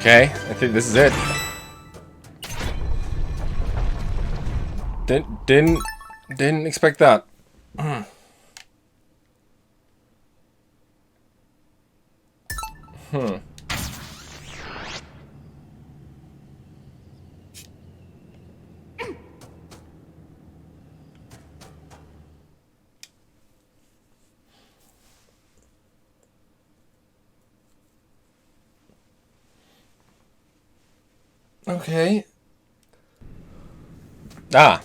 Okay, I think this is it. Didn't expect that. Okay. Ah.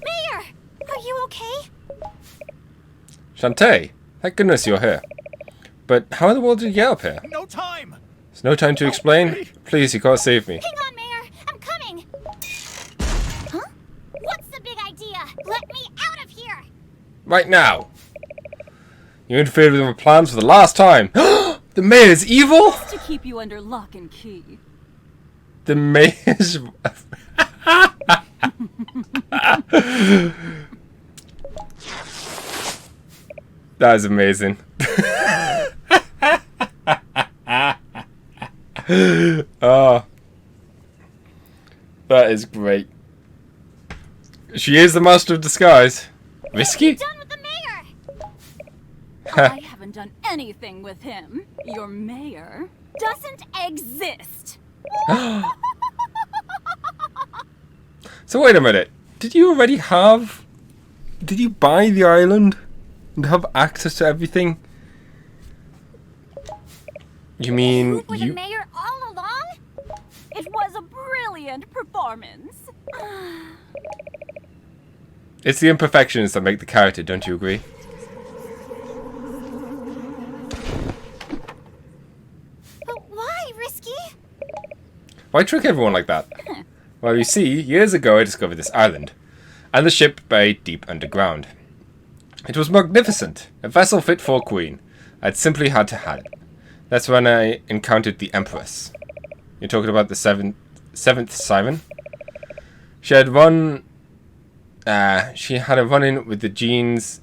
Mayor! Are you okay? Shantae, thank goodness you're here. But how in the world did you get up here? No time! There's no time to explain. Please, you gotta save me. Hang on, Mayor! I'm coming! Huh? What's the big idea? Let me out of here! Right now. You interfered with my plans for the last time. The mayor's evil? To keep you under lock and key. The mayor's... That is amazing. Oh. That is great. She is the master of disguise. Risky? Done with the mayor! I haven't done anything with him. Your mayor doesn't exist. So wait a minute. Did you already have... Did you buy the island? And have access to everything? You mean You were the you... mayor all along? It was a brilliant performance. It's the imperfections that make the character, don't you agree? But why, Risky? Why trick everyone like that? Well, you see, years ago I discovered this island, and the ship buried deep underground. It was magnificent, a vessel fit for a queen. I'd simply had to have it. That's when I encountered the Empress. You're talking about the seventh Siren? She had a run-in with the genies,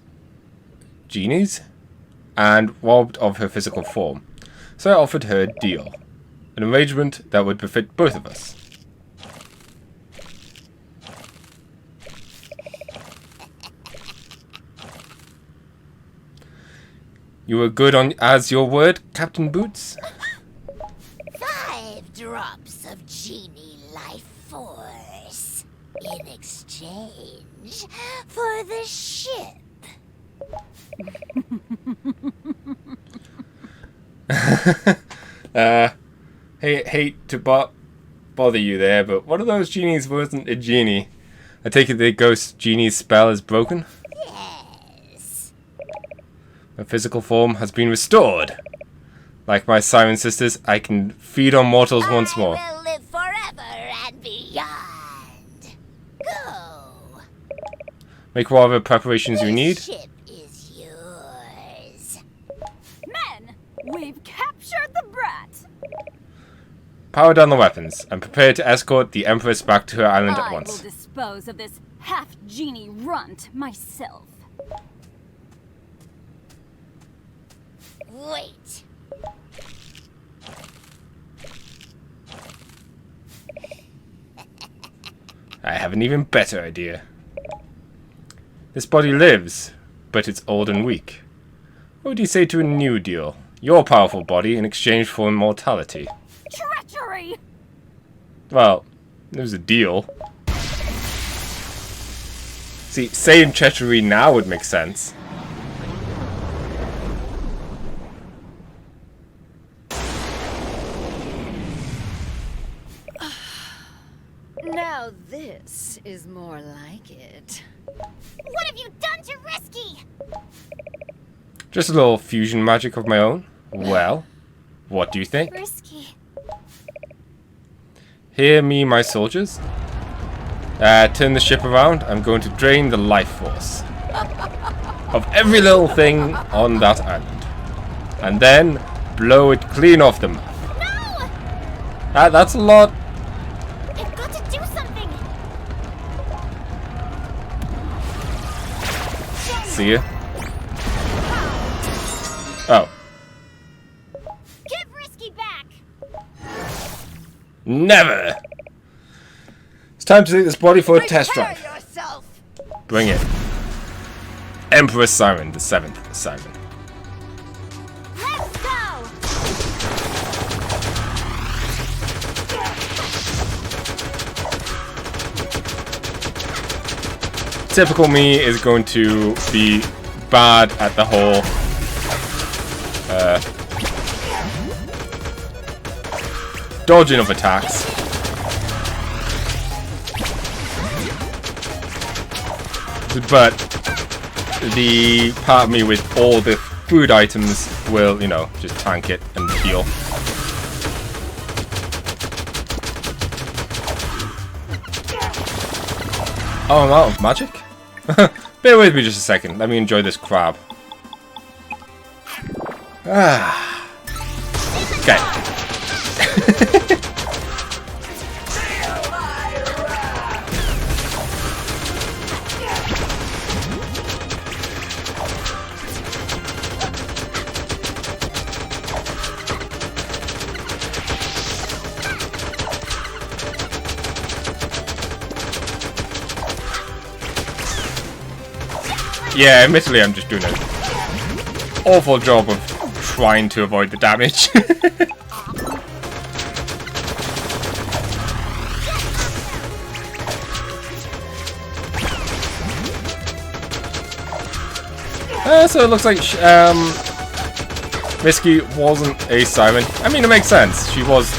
and robbed of her physical form. So I offered her a deal, an arrangement that would befit both of us. You were good on as your word, Captain Boots? 5 drops of genie life force in exchange for the ship. Hate to bother you there, but one of those genies wasn't a genie. I take it the ghost genie's spell is broken? Yes. My physical form has been restored. Like my siren sisters, I can feed on mortals once more. I will live forever and beyond. Go. Make whatever preparations you need. The ship is yours. Men, we've captured the brat. Power down the weapons, and prepare to escort the Empress back to her island at I once. will dispose of this half-genie runt myself. Wait. I have an even better idea. This body lives, but it's old and weak. What would you say to a new deal? Your powerful body in exchange for immortality. Treachery! Well, it was a deal. See, saying treachery now would make sense. Now this is more like it. What have you done to Risky? Just a little fusion magic of my own. Well, what do you think? Risky. Hear me, my soldiers. Turn the ship around. I'm going to drain the life force of every little thing on that island. And then blow it clean off the map. No! That's a lot. I've got to do something. See ya. Oh. Give Risky back. Never! It's time to take this body for a test Prepare drive. yourself. Bring it. Empress Siren, the 7th Siren. Let's go! Typical me is going to be bad at the whole dodging of attacks. But the part of me with all the food items will, you know, just tank it and heal. Oh, I'm out of magic? Bear with me just a second. Let me enjoy this crab. Ah. Okay. Yeah, admittedly I'm just doing an awful job of trying to avoid the damage. So it looks like Risky wasn't a siren. I mean, it makes sense. She was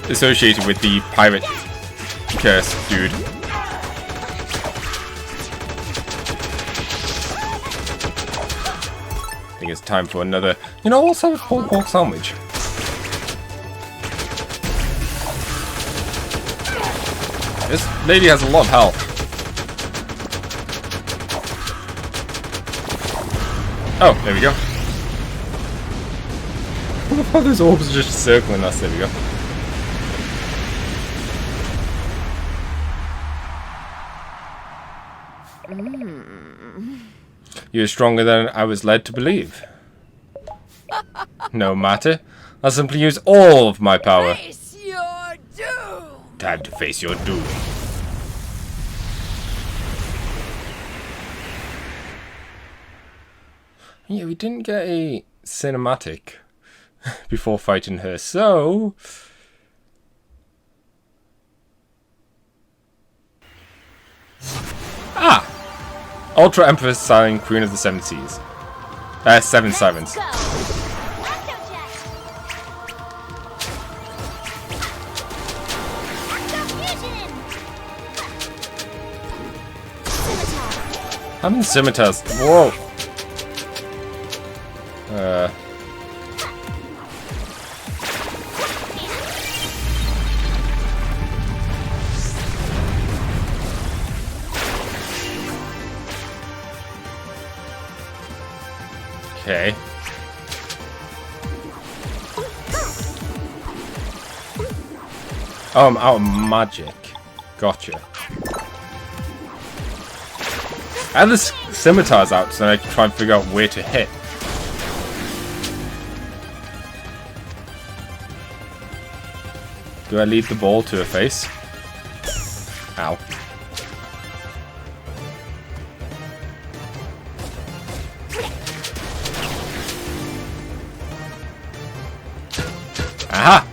associated with the pirate curse dude. I think it's time for another. You know, also have a pulled pork sandwich. This lady has a lot of health. Oh, there we go. Oh, those orbs are just circling us. There we go. You're stronger than I was led to believe. No matter. I'll simply use all of my power. Face your doom. Time to face your doom. Yeah, we didn't get a cinematic before fighting her, so... Ah! Ultra Empress Siren, Queen of the Seven Seas. 7 Sirens. Go! Octojet! Octofusion! Scimitar! I'm in scimitars. Whoa! Okay. Oh, I'm out of magic. Gotcha. I have the scimitars out so I can try and figure out where to hit. Do I lead the ball to her face? Ow. Aha!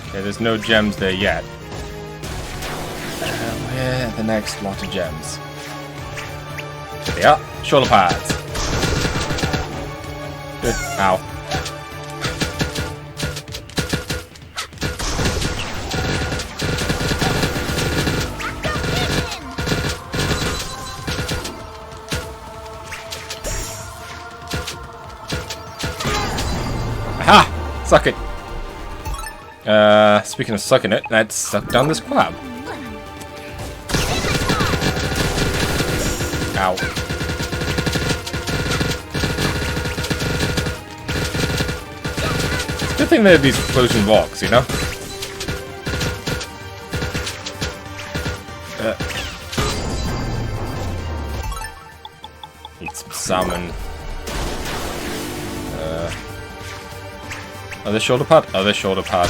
Okay, there's no gems there yet. Where are the next lot of gems? There they are. Shoulder pads. Ow. Suck it. Speaking of sucking it, let's suck down this crab. Ow. It's a good thing they have these floating rocks, you know? Eat some salmon. Other shoulder pad? Other shoulder pad.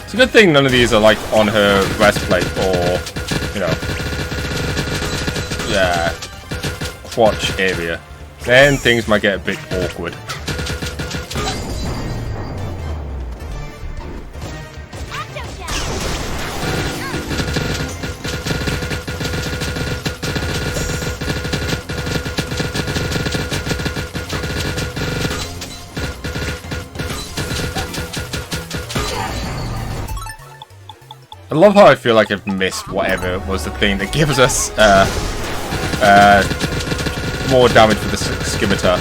It's a good thing none of these are like on her breastplate or, you know, yeah, crotch area. Then things might get a bit awkward. I love how I feel like I've missed whatever was the thing that gives us more damage with the scimitar.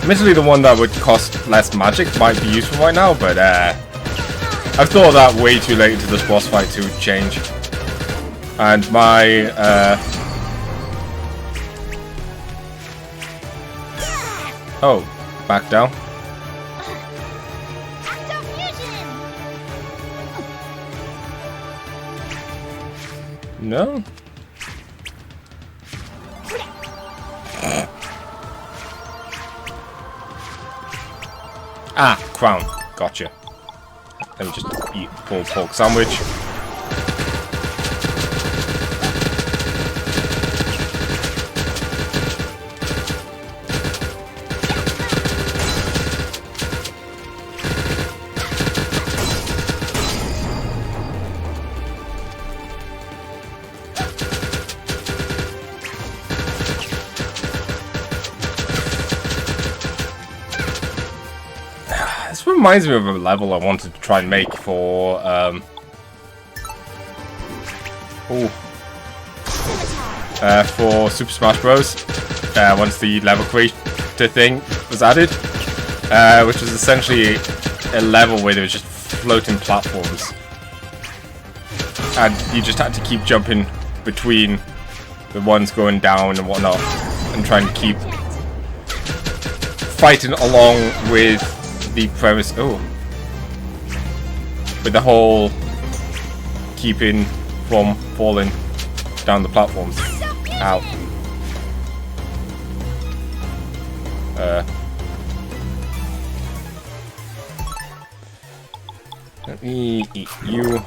Admittedly, the one that would cost less magic might be useful right now, but I've thought of that way too late into this boss fight to change. And my oh, back down. No. Ah, crown. Gotcha. Let me just eat a pulled pork sandwich. This reminds me of a level I wanted to try and make for for Super Smash Bros. Once the level creator thing was added, which was essentially a level where there was just floating platforms, and you just had to keep jumping between the ones going down and whatnot, and trying to keep fighting along with the premise. Oh, with the whole keeping from falling down the platforms. Ow. Let me eat you.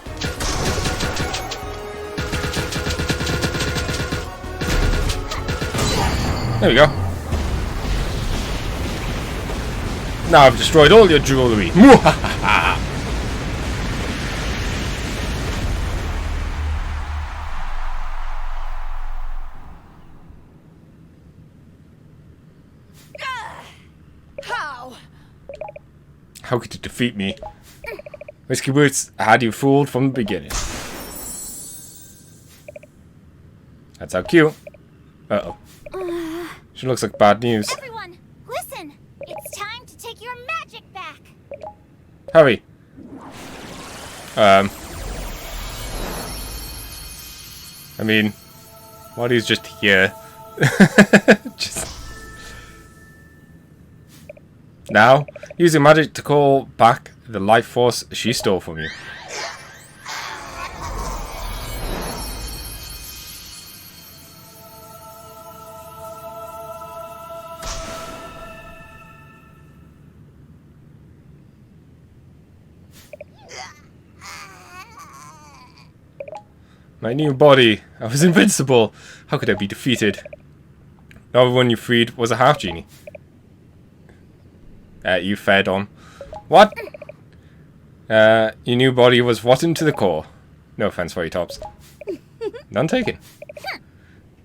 There we go. Now I've destroyed all your jewelry. Mwahaha! How could you defeat me? Whiskey Boots had you fooled from the beginning. That's how cute. Uh-oh. She looks like bad news. Everyone, listen! It's time to take your magic back! Hurry. I mean, Marty's just here. Just... Now, use your magic to call back the life force she stole from you. My new body. I was invincible. How could I be defeated? The other one you freed was a half-genie. You fed on. What? Your new body was rotten to the core. No offense for you, Tops. None taken.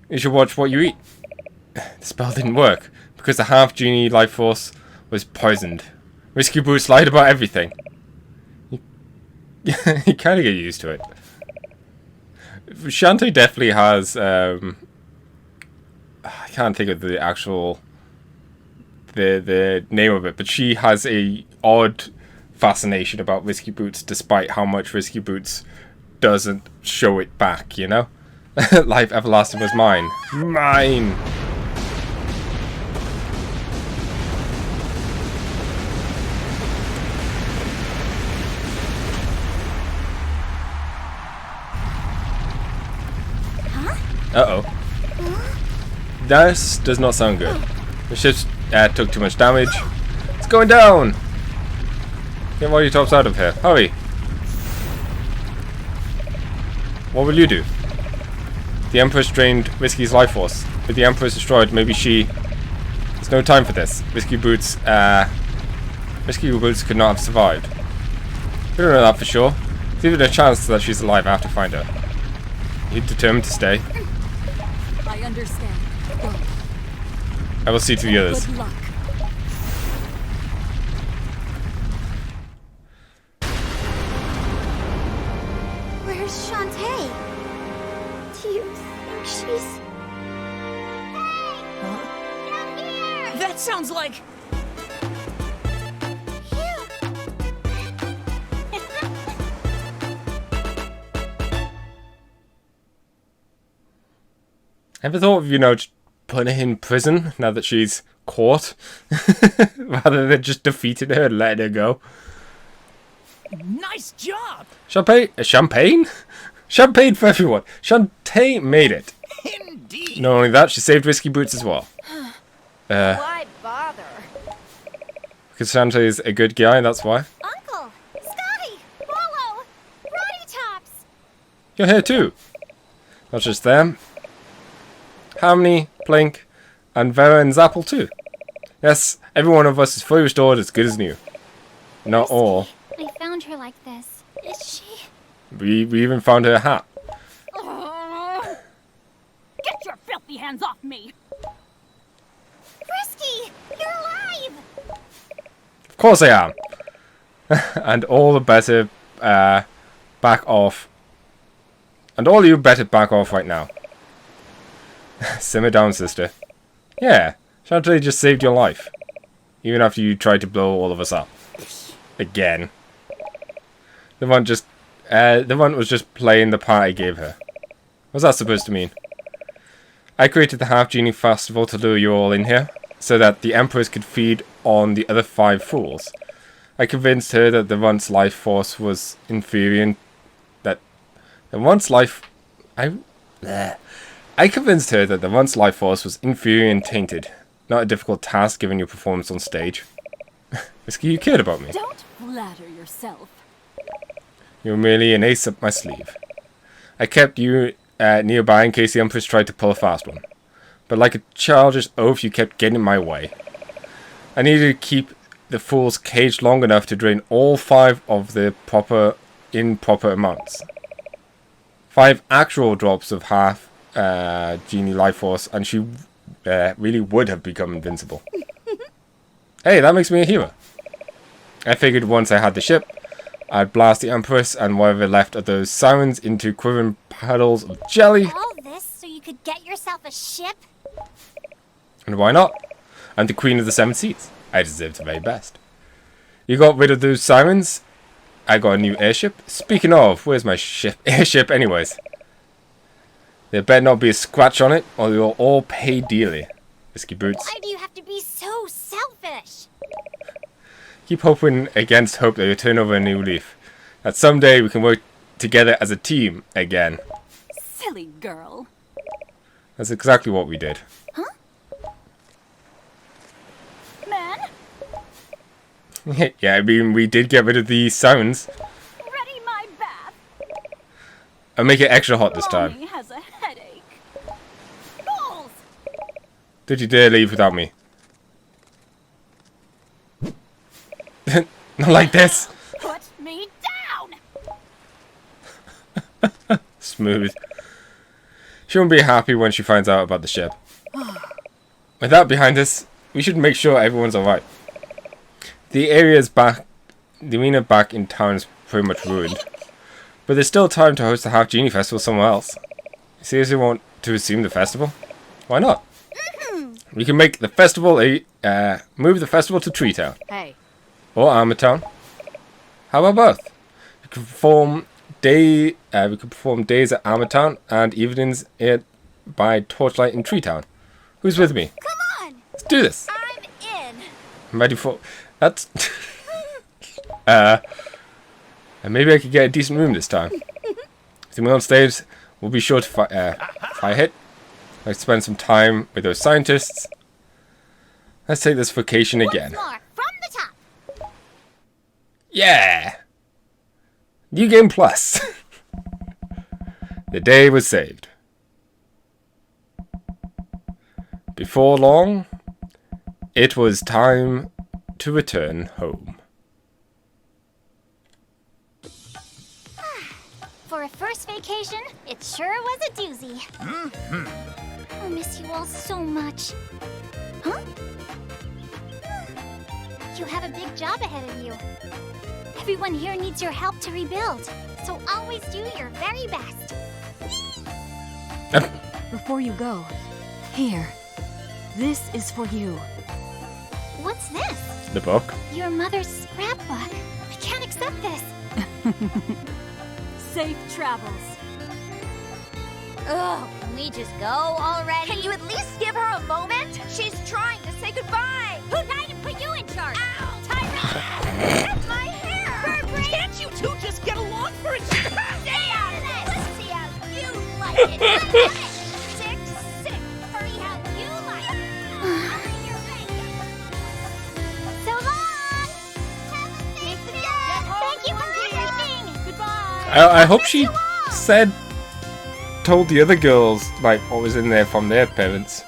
You should watch what you eat. The spell didn't work because the half-genie life force was poisoned. Risky Boots lied about everything. You kind of get used to it. Shantae definitely has. I can't think of the actual the name of it, but she has a odd fascination about Risky Boots, despite how much Risky Boots doesn't show it back. You know, life everlasting was mine, mine. Uh-oh. This does not sound good. The ship took too much damage. It's going down! Get all your tops out of here. Hurry! What will you do? The Empress drained Risky's life force. With the Empress destroyed, maybe she... There's no time for this. Risky Boots could not have survived. We don't know that for sure. There's even a chance that she's alive. I have to find her. You're determined to stay. I understand. Go. I will see to the others. Good luck. Where's Shantae? Do you think she's... Hey! Down here! That sounds like... Ever thought of, just putting her in prison now that she's caught? Rather than just defeating her and letting her go? Nice job! Champagne? Champagne? Champagne for everyone. Shantae made it. Indeed. Not only that, she saved Risky Boots as well. Why bother? Because Shantae is a good guy, that's why. Uncle! Scotty! Bolo! Roddy Tops! You're here too. Not just them. Harmony, Plink, and Vera and Zapple too. Yes, every one of us is fully restored, as good as new. Not all. I found her like this. Is she? We even found her hat. Get your filthy hands off me! Risky! You're alive! Of course I am. And all the better back off. And all you better back off right now. Simmer down, sister. Yeah, Shantae just saved your life. Even after you tried to blow all of us up. Again. The one was just playing the part I gave her. What's that supposed to mean? I created the Half-genie festival to lure you all in here, so that the Empress could feed on the other 5 fools. I convinced her that the once life force was inferior and I convinced her that the once life force was inferior and tainted. Not a difficult task given your performance on stage. Risky, you cared about me. Don't flatter yourself. You were merely an ace up my sleeve. I kept you nearby in case the Empress tried to pull a fast one. But like a childish oaf, you kept getting in my way. I needed to keep the fools caged long enough to drain all 5 of the proper amounts. 5 actual drops of half-genie life force, and she really would have become invincible. Hey, that makes me a hero. I figured once I had the ship, I'd blast the Empress and whatever left of those Sirens into quivering puddles of jelly. All this so you could get yourself a ship? And why not? I'm the Queen of the 7 Seas. I deserve the very best. You got rid of those Sirens? I got a new airship. Speaking of, where's my airship anyways? There better not be a scratch on it, or you'll all pay dearly. Risky Boots. Why do you have to be so selfish? Keep hoping against hope that you turn over a new leaf. That someday we can work together as a team again. Silly girl. That's exactly what we did. Man, Yeah, I mean, we did get rid of the Sirens. ready my bath. And make it extra hot this time. Mommy has a headache. Balls! Did you dare leave without me? Not like this. Put me down! Smooth. She won't be happy when she finds out about the ship. With that behind us, we should make sure everyone's alright. The arena back in town is pretty much ruined. But there's still time to host the Half-genie festival somewhere else. You seriously want to resume the festival? Why not? We can make the festival move the festival to Tree Town. Hey. Or Armor Town. How about both? We could perform days at Armor Town and evenings by torchlight in Tree Town. Who's with me? Come on! Let's do this. I'm in. I'm ready for... That's... and maybe I could get a decent room this time. If we're on stage, we'll be sure to fire hit. Let's spend some time with those scientists. Let's take this vacation again. Once more, from the top. Yeah! New Game Plus. The day was saved. Before long, it was time to return home. For a first vacation, it sure was a doozy. I'll miss you all so much. Huh? You have a big job ahead of you. Everyone here needs your help to rebuild, so always do your very best. Before you go, here. This is for you. What's this? The book? Your mother's scrapbook. I can't accept this. Safe travels. Ugh, can we just go already? Can you at least give her a moment? She's trying to say goodbye. Who died and put you in charge? Ow! Tyrant! My hair! Can't you two just get along for a Stay out of this! Let's see how you like it. I love it! Sick. Hurry how you like it. Hurry your So long! Have a safe day! Thank you for everything! Goodbye. I hope she told the other girls, like, what was in there from their parents.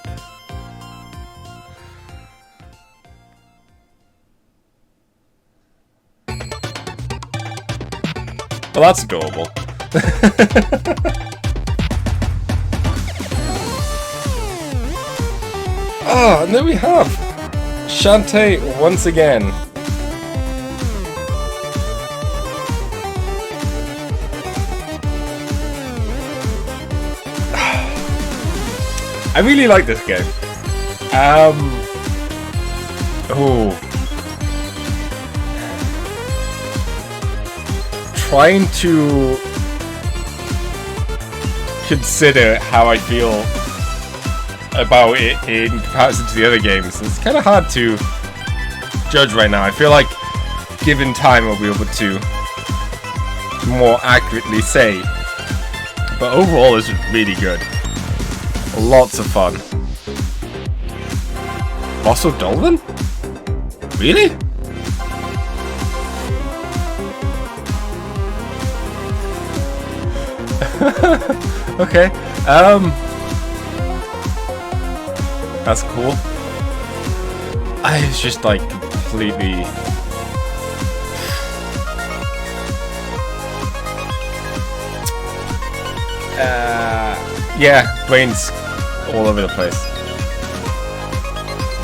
Well, that's adorable. Ah, and there we have Shantae once again. I really like this game. Trying to consider how I feel about it in comparison to the other games. It's kind of hard to judge right now. I feel like, given time, I'll be able to more accurately say. But overall, this is really good. Lots of fun. Also, Dolphin? Really? Okay. That's cool. I was just like completely. Yeah, brains all over the place.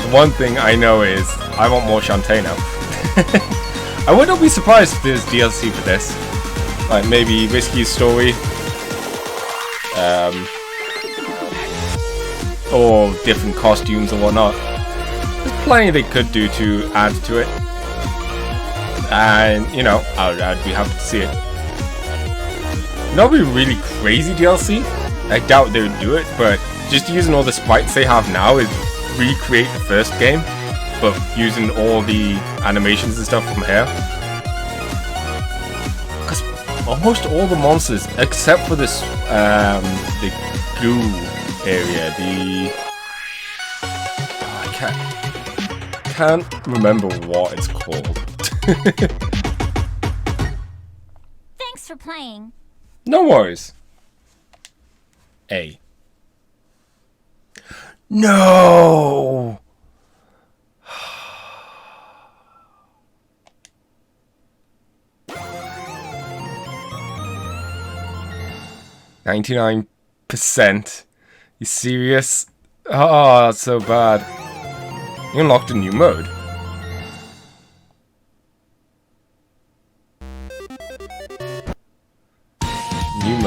The one thing I know is I want more Shantae now. I would not be surprised if there's DLC for this. Like maybe Whiskey's story. Or different costumes or whatnot. There's plenty they could do to add to it. And, you know, I'd be happy to see it. Not be really crazy DLC. I doubt they would do it, but just using all the sprites they have now is recreate the first game, but using all the animations and stuff from here. Because almost all the monsters, except for this, the goo area, I can't remember what it's called. Thanks for playing. No worries. A. No! 99%. You serious? Oh, that's so bad. You unlocked a new mode.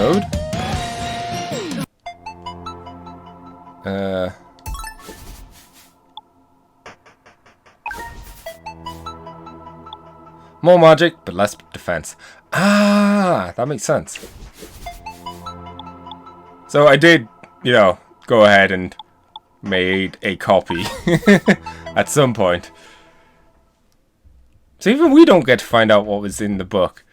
mode. More magic, but less defense. Ah, that makes sense. So I did, you know, go ahead and made a copy at some point. So even we don't get to find out what was in the book.